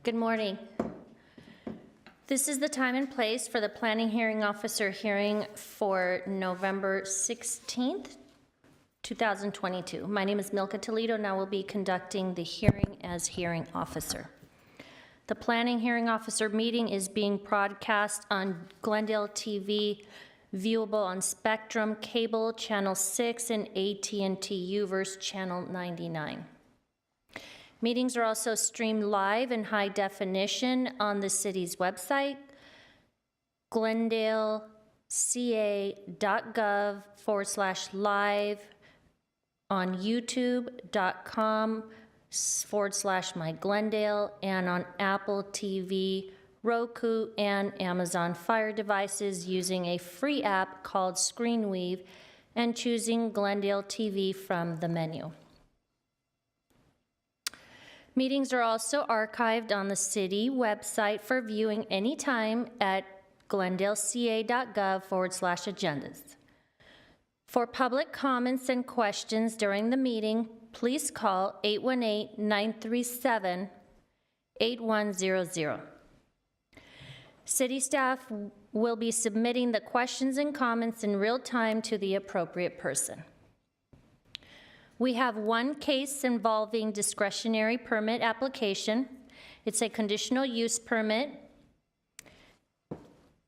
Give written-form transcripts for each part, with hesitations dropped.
Good morning. This is the time and place for the Planning Hearing Officer hearing for November 16th, 2022. My name is Milka Toledo, and I will be conducting the hearing as hearing officer. The Planning Hearing Officer meeting is being broadcast on Glendale TV, viewable on Spectrum Cable Channel 6 and AT&T Uverse Channel 99. Meetings are also streamed live in high definition on the city's website, glendaleca.gov/live, on youtube.com/myglendale, and on Apple TV Roku, and Amazon Fire devices using a free app called ScreenWeave and choosing Glendale TV from the menu. Meetings are also archived on the city website for viewing anytime at glendaleca.gov/agendas. For public comments and questions during the meeting, please call 818-937-8100. City staff will be submitting the questions and comments in real time to the appropriate person. We have one case involving discretionary permit application. It's a conditional use permit.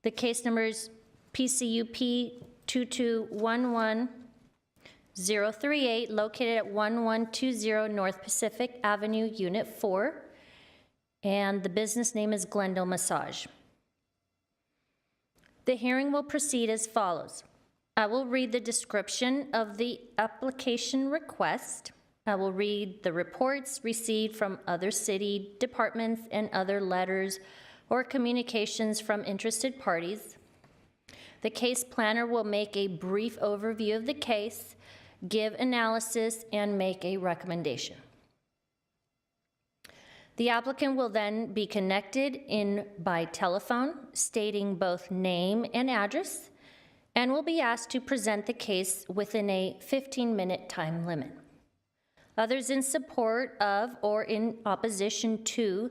The case number is PCUP 2211038, located at 1120 North Pacific Avenue, Unit 4, and the business name is Glendale Massage. The hearing will proceed as follows. I will read the description of the application request. I will read the reports received from other city departments and other letters or communications from interested parties. The case planner will make a brief overview of the case, give analysis, and make a recommendation. The applicant will then be connected in by telephone, stating both name and address, and will be asked to present the case within a 15-minute time limit. Others in support of or in opposition to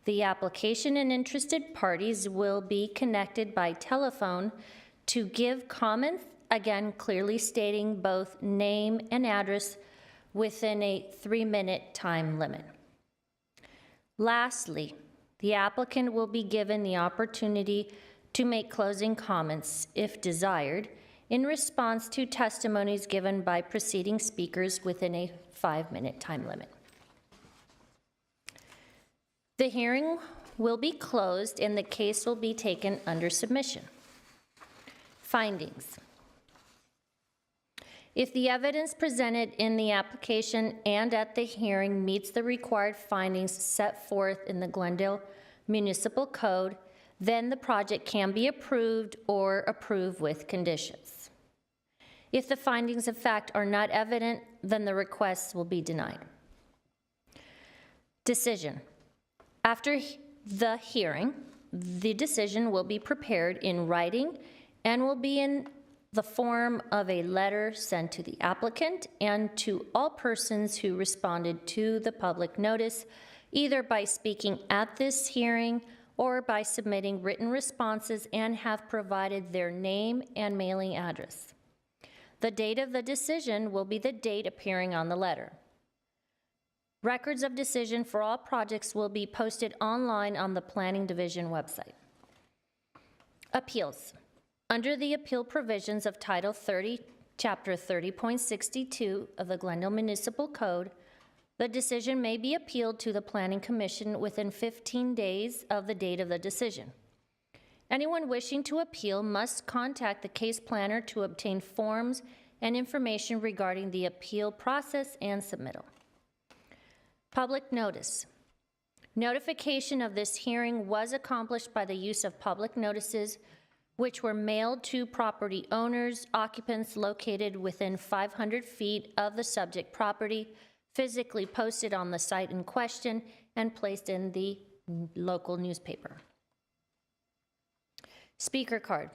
the application and interested parties will be connected by telephone to give comments, again clearly stating both name and address within a 3-minute time limit. Lastly, the applicant will be given the opportunity to make closing comments, if desired, in response to testimonies given by preceding speakers within a 5-minute time limit. The hearing will be closed and the case will be taken under submission. Findings. If the evidence presented in the application and at the hearing meets the required findings set forth in the Glendale Municipal Code, then the project can be approved or approved with conditions. If the findings of fact are not evident, then the request will be denied. Decision. After the hearing, the decision will be prepared in writing and will be in the form of a letter sent to the applicant and to all persons who responded to the public notice, either by speaking at this hearing or by submitting written responses and have provided their name and mailing address. The date of the decision will be the date appearing on the letter. Records of decision for all projects will be posted online on the Planning Division website. Appeals. Under the appeal provisions of Title 30, Chapter 30.62 of the Glendale Municipal Code, the decision may be appealed to the Planning Commission within 15 days of the date of the decision. Anyone wishing to appeal must contact the case planner to obtain forms and information regarding the appeal process and submittal. Public notice. Notification of this hearing was accomplished by the use of public notices which were mailed to property owners, occupants located within 500 feet of the subject property, physically posted on the site in question, and placed in the local newspaper. Speaker card.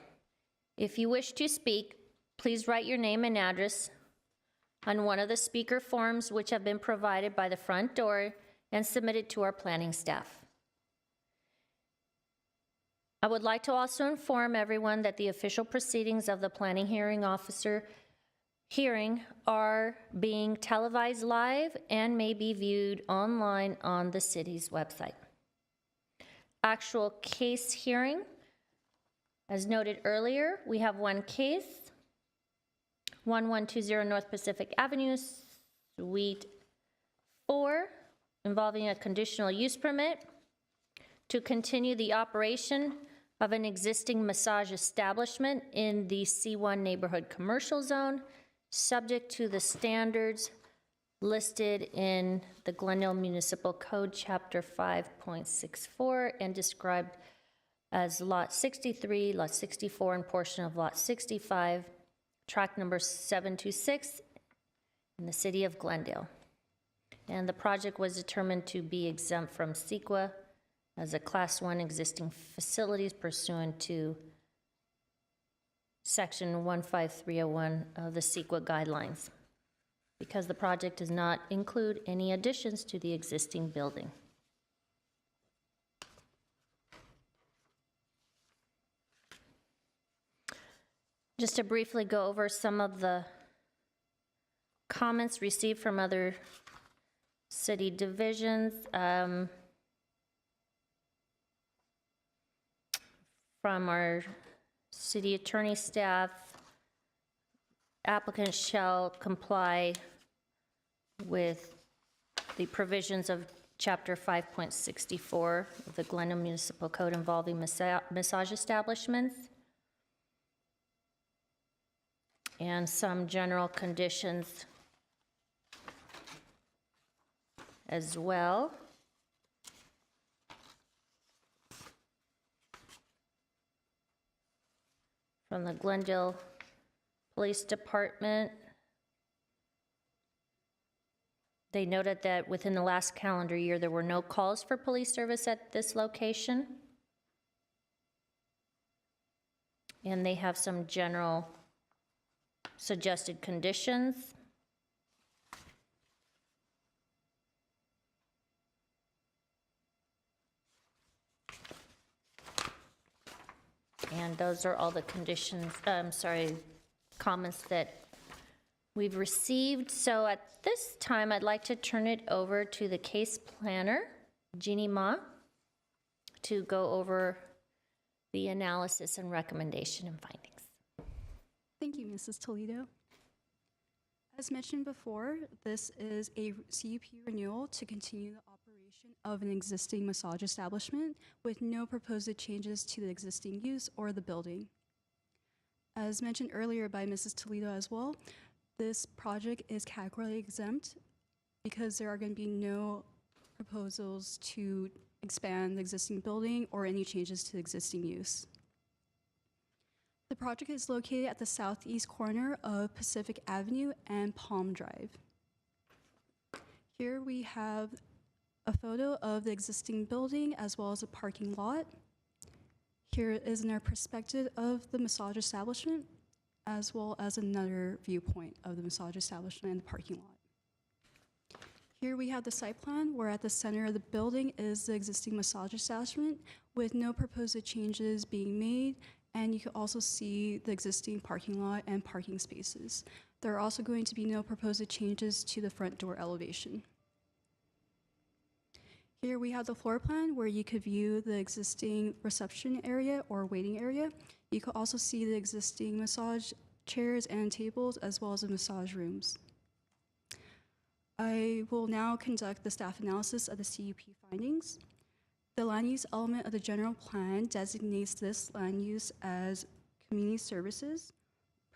If you wish to speak, please write your name and address on one of the speaker forms which have been provided by the front door and submitted to our planning staff. I would like to also inform everyone that the official proceedings of the planning hearing officer hearing are being televised live and may be viewed online on the city's website. Actual case hearing. As noted earlier, we have one case, 1120 North Pacific Avenue, Suite 4, involving a conditional use permit to continue the operation of an existing massage establishment in the C1 neighborhood commercial zone, subject to the standards listed in the Glendale Municipal Code, Chapter 5.64, and described as Lot 63, Lot 64, and portion of Lot 65, tract number 726 in the city of Glendale. And the project was determined to be exempt from CEQA as a Class 1 existing facilities pursuant to Section 15301 of the CEQA guidelines, because the project does not include any additions to the existing building. Just to briefly go over some of the comments received from other city divisions. From our city attorney staff, applicants shall comply with the provisions of Chapter 5.64 of the Glendale Municipal Code involving massage establishments, and some general conditions as well. From the Glendale Police Department, they noted that within the last calendar year, there were no calls for police service at this location. And they have some general suggested conditions. And those are all the conditions, comments that we've received. So at this time, I'd like to turn it over to the case planner, Jeannie Ma, to go over the analysis and recommendation and findings. Thank you, Mrs. Toledo. As mentioned before, this is a CUP renewal to continue the operation of an existing massage establishment with no proposed changes to the existing use or the building. As mentioned earlier by Mrs. Toledo as well, this project is categorically exempt because there are going to be no proposals to expand the existing building or any changes to the existing use. The project is located at the southeast corner of Pacific Avenue and Palm Drive. Here we have a photo of the existing building as well as a parking lot. Here is another perspective of the massage establishment, as well as another viewpoint of the massage establishment and the parking lot. Here we have the site plan, where at the center of the building is the existing massage establishment with no proposed changes being made, and you can also see the existing parking lot and parking spaces. There are also going to be no proposed changes to the front door elevation. Here we have the floor plan where you could view the existing reception area or waiting area. You could also see the existing massage chairs and tables as well as the massage rooms. I will now conduct the staff analysis of the CUP findings. The land use element of the general plan designates this land use as community services.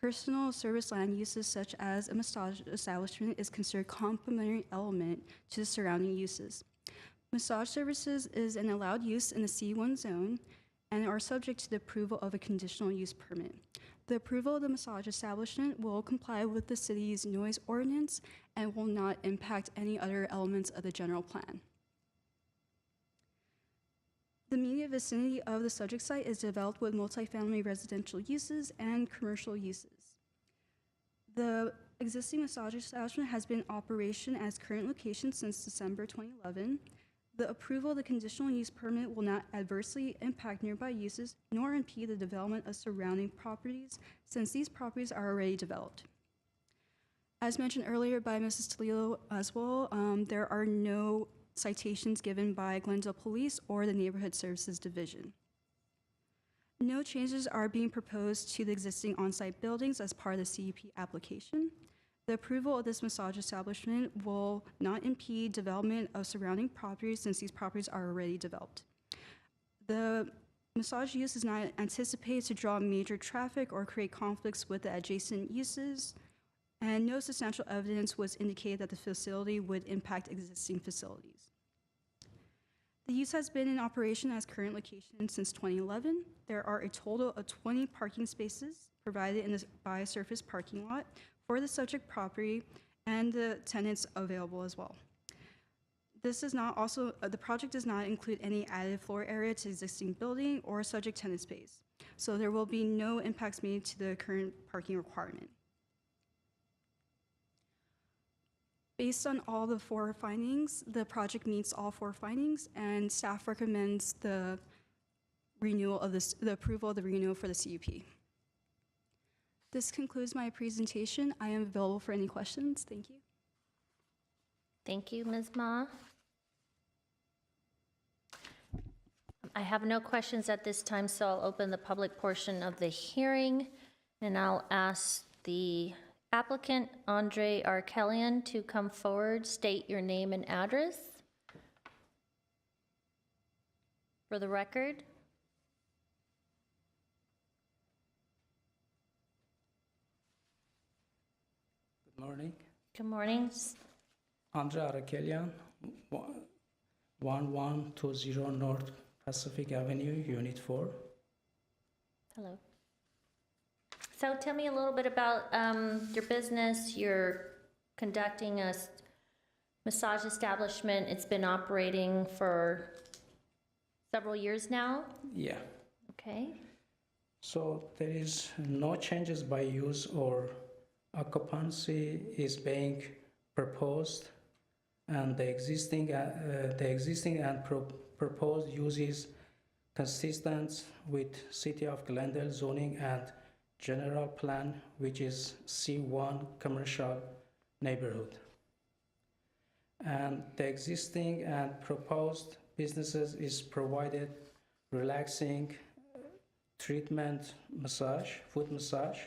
Personal service land uses such as a massage establishment is considered complementary element to the surrounding uses. Massage services is an allowed use in the C1 zone and are subject to the approval of a conditional use permit. The approval of the massage establishment will comply with the city's noise ordinance and will not impact any other elements of the general plan. The immediate vicinity of the subject site is developed with multifamily residential uses and commercial uses. The existing massage establishment has been in operation as current location since December 2011. The approval of the conditional use permit will not adversely impact nearby uses nor impede the development of surrounding properties since these properties are already developed. As mentioned earlier by Mrs. Toledo as well, there are no citations given by Glendale Police or the Neighborhood Services Division. No changes are being proposed to the existing on-site buildings as part of the CUP application. The approval of this massage establishment will not impede development of surrounding properties since these properties are already developed. The massage use is not anticipated to draw major traffic or create conflicts with the adjacent uses, and no substantial evidence was indicated that the facility would impact existing facilities. The use has been in operation as current location since 2011. There are a total of 20 parking spaces provided by a surface parking lot for the subject property and the tenants available as well. This does not also, the project does not include any added floor area to existing building or subject tenant space. So there will be no impacts made to the current parking requirement. Based on all the 4 findings, the project meets all 4 findings, and staff recommends the renewal of the approval of the renewal for the CUP. This concludes my presentation. I am available for any questions. Thank you. Thank you, Ms. Ma. I have no questions at this time, so I'll open the public portion of the hearing, and I'll ask the applicant, Andre Arkelian, to come forward, state your name and address for the record. Good morning. Good morning. Andre Arakelian, 1120 North Pacific Avenue, Unit 4. Hello. So tell me a little bit about your business. You're conducting a massage establishment. It's been operating for several years now. Yeah. Okay. So there is no changes by use or occupancy is being proposed, and the existing and proposed use is consistent with City of Glendale zoning and general plan, which is C1 commercial neighborhood. And the existing and proposed businesses is provided relaxing treatment massage, foot massage,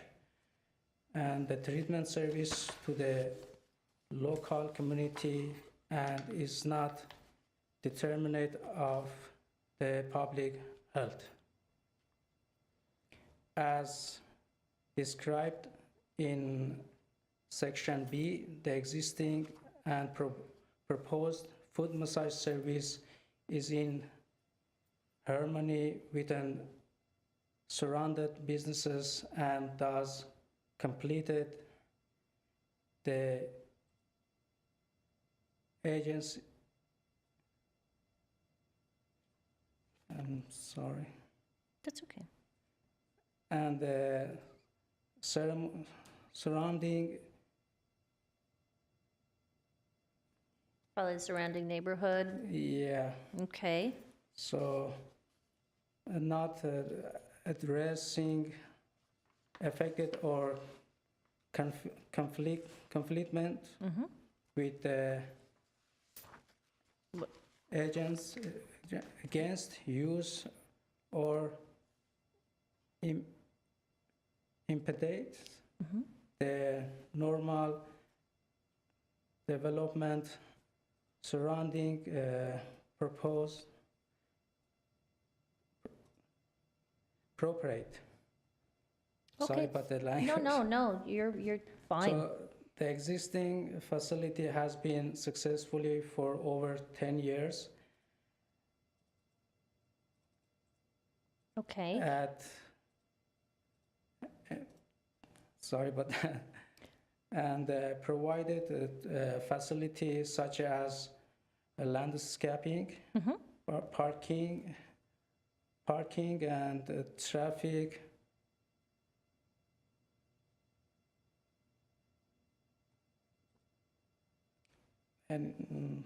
and the treatment service to the local community, and is not determinant of the public health. As described in Section B, the existing and proposed foot massage service is in harmony with an surrounded businesses and thus completed the agency. I'm sorry. That's okay. And the surrounding Probably the surrounding neighborhood. yeah, Okay. so not addressing affected or conflictment with the agents against use or impede the normal development surrounding proposed appropriate. Sorry Okay. about the language. No, you're fine. So the existing facility has been successfully for over 10 years Okay. at, sorry about that, and provided facilities such as landscaping, parking and traffic, and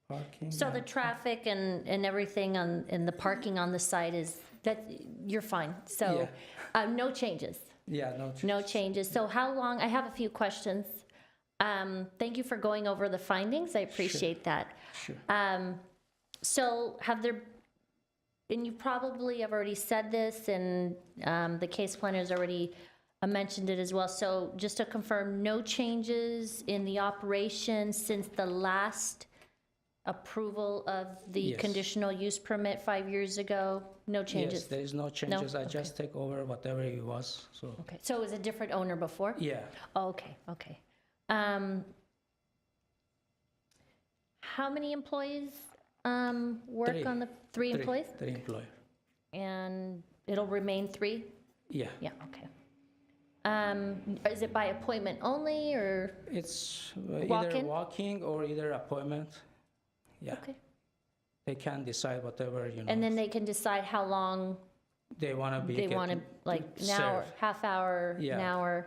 parking. So the traffic and everything and the parking on the site is, that, you're fine. So, no changes. Yeah, no change. No changes. So how long, I have a few questions. Thank you for going over the findings. I appreciate that. Sure. So have there, and you probably have already said this, and the case planner's already mentioned it as well. So just to confirm, no changes in the operation since the last approval of the Yes. conditional use permit 5 years ago? No changes? Yes, there is no changes. I Okay. just take over whatever it was, so, Okay, so it was a different owner before? yeah. Oh, okay. How many employees work Three. on the, three employees? Three employer. And it'll remain three? Yeah. Yeah, okay. Is it by appointment only, or? It's Walk either in? walking or either appointment. Yeah. Okay. They can decide whatever, you know. And then they can decide how long they want to be. they want to, like, an hour, served. half hour, an Yeah. hour?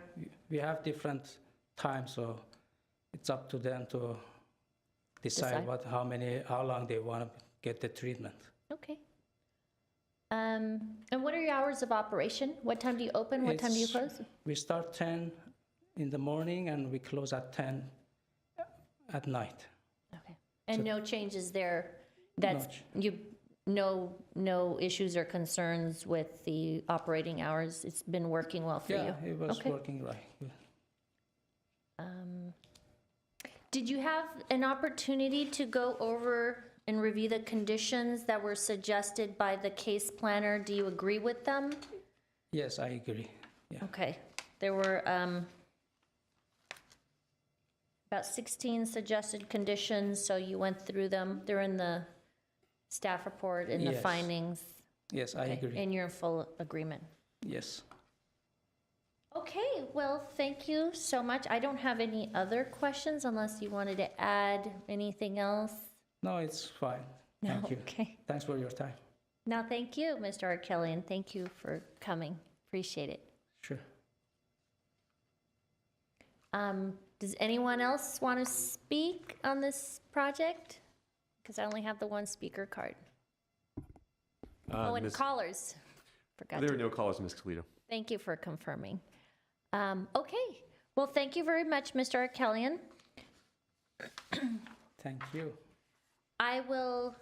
We have different times, so it's up to them to Decide. decide how long they want to get the treatment. Okay. And what are your hours of operation? What time do you open? What time do you It's- close? We start 10 in the morning and we close at 10 at night. Okay. And no changes there? That's, ch- no issues or concerns with the operating hours? It's been working well for you? Yeah, it was Okay. working right. Did you have an opportunity to go over and review the conditions that were suggested by the case planner? Do you agree with them? Yes, I agree. Yeah. Okay, there were about 16 suggested conditions, so you went through them. They're in the staff report and the Yes. findings. Yes, I Okay, agree. and you're in full agreement. Yes. Okay, well, thank you so much. I don't have any other questions unless you wanted to add anything else. No, it's fine. No, Thank you. okay. Thanks for your time. No, thank you, Mr. Arkelian. Thank you for coming. Appreciate it. Sure. Does anyone else want to speak on this project? Because I only have the one speaker card. Oh, and Ms. callers. Forgot There to, are no callers, Ms. Calito. thank you for confirming. Okay, well, thank you very much, Mr. Arkelian. Thank you. I will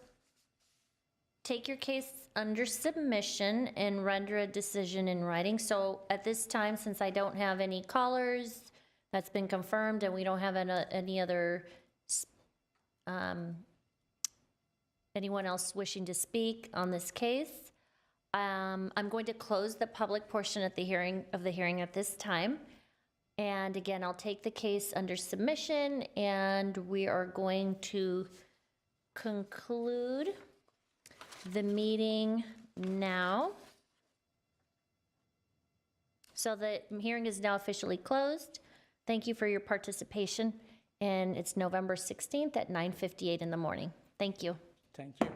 take your case under submission and render a decision in writing. So at this time, since I don't have any callers, that's been confirmed, and we don't have any other, anyone else wishing to speak on this case, I'm going to close the public portion of the hearing at this time. And again, I'll take the case under submission, and we are going to conclude the meeting now. So the hearing is now officially closed. Thank you for your participation, and it's November 16th at 9:58 in the morning. Thank you. Thank you.